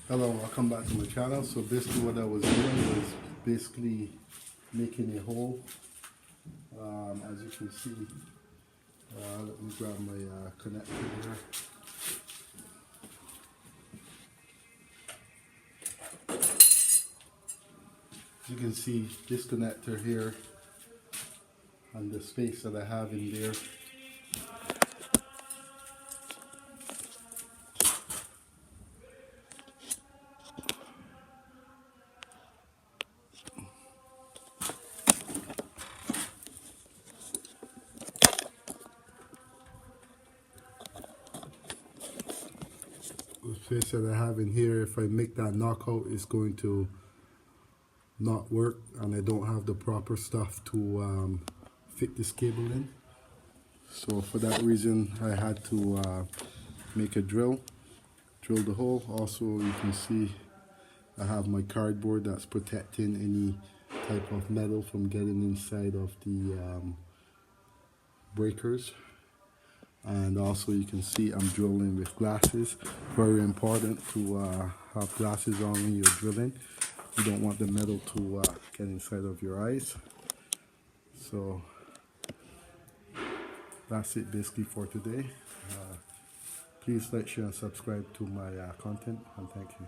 Hello, welcome back to my channel. So basically what I was doing was basically making a hole. As you can see, let me grab my connector here. As you can see, this connector here and the space that I have in there. The space that I have in here, if I make that knockout, it's going to not work, and I don't have the proper stuff to fit this cable in. So for that reason, I had to make a drill the hole. Also, you can see I have my cardboard that's protecting any type of metal from getting inside of the breakers. And also you can see I'm drilling with glasses. Very important to have glasses on when you're drilling. You don't want the metal to get inside of your eyes. So that's it basically for today. Please like, share and subscribe to my content, and thank you.